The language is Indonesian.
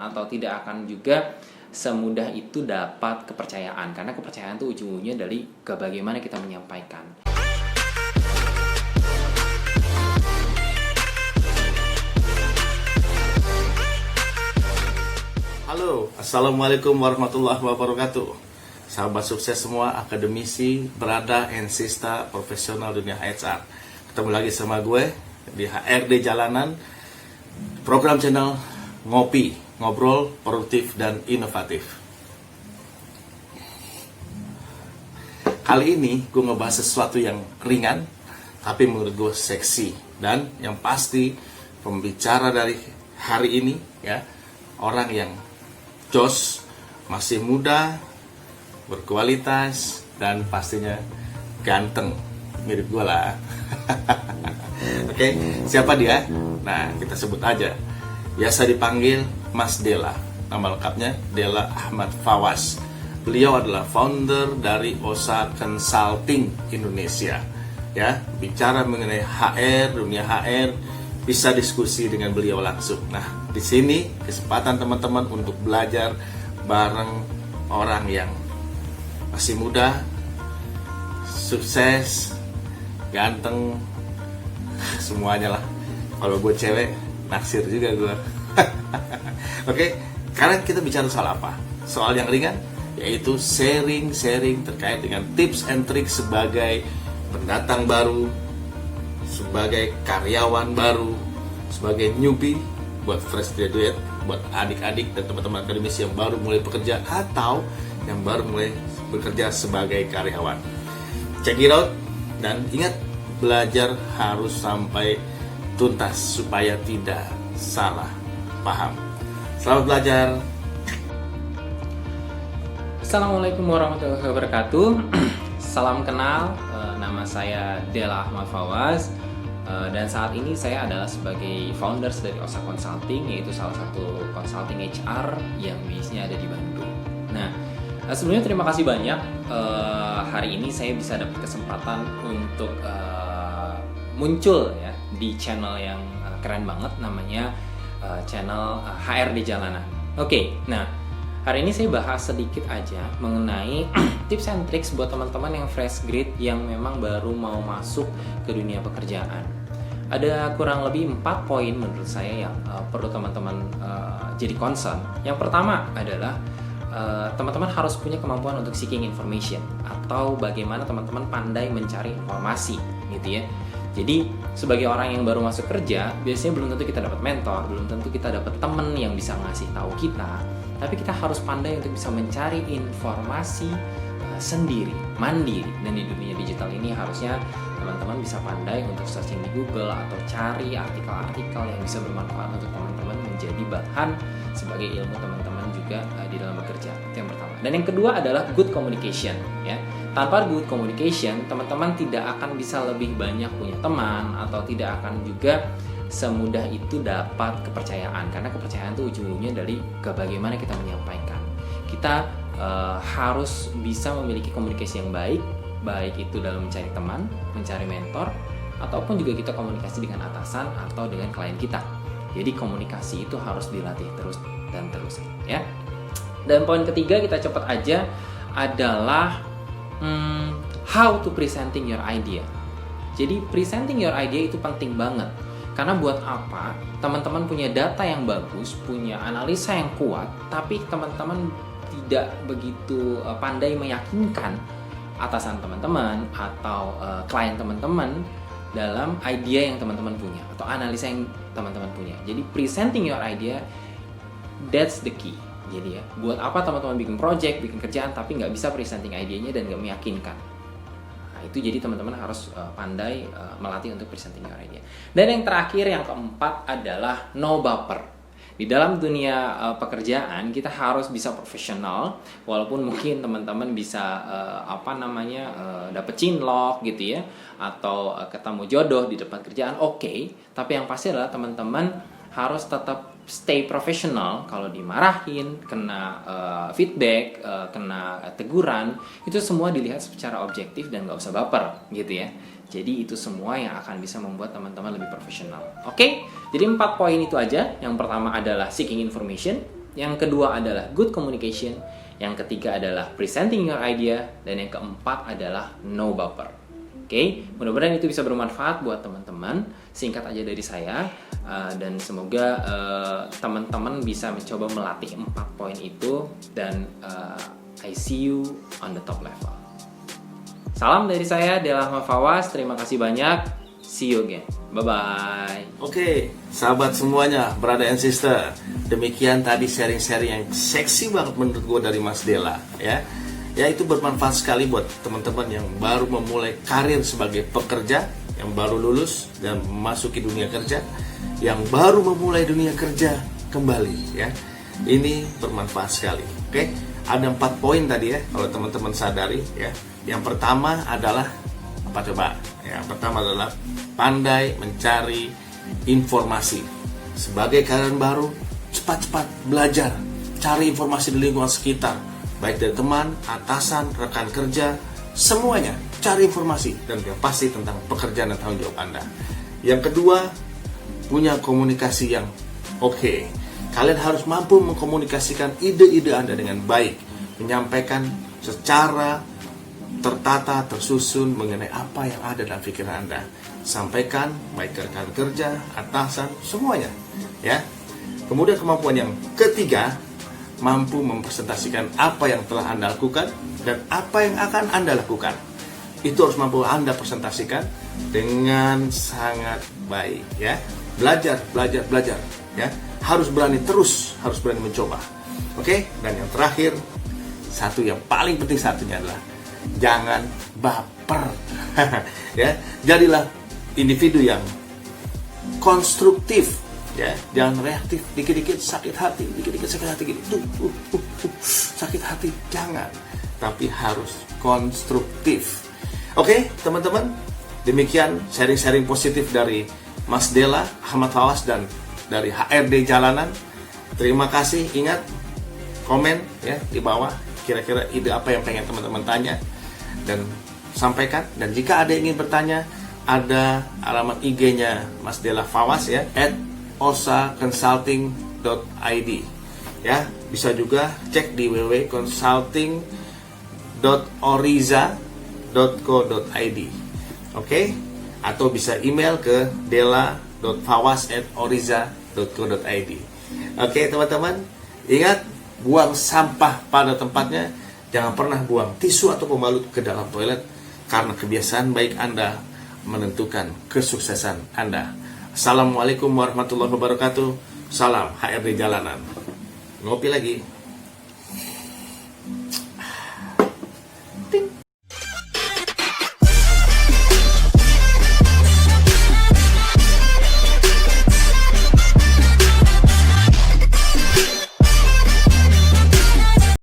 atau tidak akan juga semudah itu dapat kepercayaan, karena kepercayaan itu ujung-ujungnya dari bagaimana kita menyampaikan. Halo, Assalamualaikum warahmatullahi wabarakatuh. Sahabat sukses semua, akademisi, berada, and sista, profesional dunia HR. Ketemu lagi sama gue di HRD Jalanan, program channel Ngopi, Ngobrol Produktif dan Inovatif. Kali ini gue ngebahas sesuatu yang ringan, tapi menurut gue seksi. Dan yang pasti, pembicara dari hari ini ya, orang yang jos, masih muda, berkualitas, dan pastinya ganteng, mirip gue lah. Oke, siapa dia? Nah, kita sebut aja. Biasa dipanggil Mas Dela. Nama lengkapnya Dela Ahmad Fawaz. Beliau adalah founder dari OSA Consulting Indonesia. Ya, bicara mengenai HR, dunia HR, bisa diskusi dengan beliau langsung. Nah, di sini kesempatan teman-teman untuk belajar bareng orang yang masih muda, sukses, ganteng, semuanya lah. Kalau gue cewek, naksir juga gue. Oke, sekarang kita bicara soal apa? Soal yang ringan, yaitu sharing terkait dengan tips and trik sebagai pendatang baru, sebagai karyawan baru, sebagai newbie, buat fresh graduate, buat adik-adik dan teman-teman akademisi yang baru mulai bekerja atau yang baru mulai bekerja sebagai karyawan. Check it out, dan ingat, belajar harus sampai tuntas supaya tidak salah paham. Selamat belajar. Assalamualaikum warahmatullahi wabarakatuh. Salam kenal, nama saya Dela Ahmad Fawaz, dan saat ini saya adalah sebagai founders dari OSA Consulting, yaitu salah satu consulting HR yang base-nya ada di Bandung. Nah, sebelumnya terima kasih banyak. Hari ini saya bisa dapat kesempatan untuk muncul ya di channel yang keren banget, namanya channel HRD Jalanan. Oke, nah hari ini saya bahas sedikit aja mengenai tips and tricks buat teman-teman yang fresh grade yang memang baru mau masuk ke dunia pekerjaan. Ada kurang lebih 4 poin menurut saya yang perlu teman-teman jadi concern. Yang pertama adalah teman-teman harus punya kemampuan untuk seeking information, atau bagaimana teman-teman pandai mencari informasi gitu ya. Jadi sebagai orang yang baru masuk kerja, biasanya belum tentu kita dapat mentor, belum tentu kita dapat teman yang bisa ngasih tahu kita, tapi kita harus pandai untuk bisa mencari informasi sendiri, mandiri. Dan di dunia digital ini harusnya teman-teman bisa pandai untuk searching di Google atau cari artikel-artikel yang bisa bermanfaat untuk teman-teman menjadi bahan sebagai ilmu teman-teman juga di dalam bekerja. Itu yang pertama. Dan yang kedua adalah good communication ya. Tanpa good communication, teman-teman tidak akan bisa lebih banyak punya teman, atau tidak akan juga semudah itu dapat kepercayaan, karena kepercayaan itu ujung-ujungnya dari bagaimana kita menyampaikan. Kita harus bisa memiliki komunikasi yang baik itu dalam mencari teman, mencari mentor, ataupun juga kita komunikasi dengan atasan atau dengan klien kita. Jadi komunikasi itu harus dilatih terus dan terus ya. Dan poin ketiga, kita cepat aja, adalah how to presenting your idea. Jadi presenting your idea itu penting banget. Karena buat apa teman-teman punya data yang bagus, punya analisa yang kuat, tapi teman-teman tidak begitu pandai meyakinkan atasan teman-teman atau klien teman-teman dalam idea yang teman-teman punya atau analisa yang teman-teman punya. Jadi presenting your idea, that's the key. Jadi ya, buat apa teman-teman bikin project, bikin kerjaan, tapi nggak bisa presenting idenya dan nggak meyakinkan. Nah, itu jadi teman-teman harus pandai melatih untuk presenting your idea. Dan yang terakhir, yang keempat adalah no baper. Di dalam dunia pekerjaan kita harus bisa profesional, walaupun mungkin teman-teman bisa dapet cinlok gitu ya, atau ketemu jodoh di depan kerjaan, oke. Tapi yang pasti adalah teman-teman harus tetap stay profesional. Kalau dimarahin, kena feedback, kena teguran, itu semua dilihat secara objektif dan nggak usah baper gitu ya. Jadi itu semua yang akan bisa membuat teman-teman lebih profesional. Oke, jadi 4 poin itu aja. Yang pertama adalah seeking information, Yang kedua adalah good communication. Yang ketiga adalah presenting your idea. Dan yang keempat adalah no baper. Oke, mudah-mudahan itu bisa bermanfaat buat teman-teman. Singkat aja dari saya, dan semoga teman-teman bisa mencoba melatih 4 poin itu. Dan I see you on the top level. Salam dari saya, Dela Ahmad Fawaz. Terima kasih banyak. See you again. Bye-bye. Oke, sahabat semuanya, brother and sister. Demikian tadi sharing-sharing yang seksi banget menurut gue dari Mas Dela, ya. Ya, itu bermanfaat sekali buat teman-teman yang baru memulai karir sebagai pekerja, yang baru lulus dan memasuki dunia kerja, yang baru memulai dunia kerja kembali, ya. Ini bermanfaat sekali. Oke, ada 4 poin tadi ya, kalau teman-teman sadari, ya. Yang pertama adalah apa coba? Yang pertama adalah pandai mencari informasi. Sebagai karyawan baru, cepat-cepat belajar, cari informasi di lingkungan sekitar, baik dari teman, atasan, rekan kerja, semuanya cari informasi dan yang pasti tentang pekerjaan dan tanggung jawab Anda. Yang kedua, punya komunikasi yang oke. Kalian harus mampu mengkomunikasikan ide-ide Anda dengan baik, menyampaikan secara tertata, tersusun mengenai apa yang ada dalam pikiran Anda. Sampaikan baik ke rekan kerja, atasan, semuanya, ya. Kemudian kemampuan yang ketiga, mampu mempresentasikan apa yang telah Anda lakukan dan apa yang akan Anda lakukan. Itu harus mampu Anda presentasikan dengan sangat baik, ya. Belajar, ya. Harus berani terus, harus berani mencoba. Oke, dan yang terakhir, satu yang paling penting satunya adalah jangan baper. Ya, jadilah individu yang konstruktif, ya, jangan reaktif, dikit-dikit sakit hati, dikit-dikit sakit hati gini, sakit hati, jangan, tapi harus konstruktif. Oke, teman-teman, demikian sharing-sharing positif dari Mas Dela Ahmad Fawaz dan dari HRD Jalanan. Terima kasih, ingat komen ya di bawah kira-kira ide apa yang pengen teman-teman tanya dan sampaikan. Dan jika ada yang ingin bertanya, ada alamat IG-nya Mas Dela Fawaz ya, @osaconsulting.id. Ya, bisa juga cek di www.consulting.oriza.co.id. Oke? Atau bisa email ke dela.fawaz@oriza.co.id. Oke, teman-teman, ingat buang sampah pada tempatnya. Jangan pernah buang tisu atau pembalut ke dalam toilet, karena kebiasaan baik Anda menentukan kesuksesan Anda. Assalamualaikum warahmatullahi wabarakatuh. Salam HRD Jalanan. Ngopi lagi.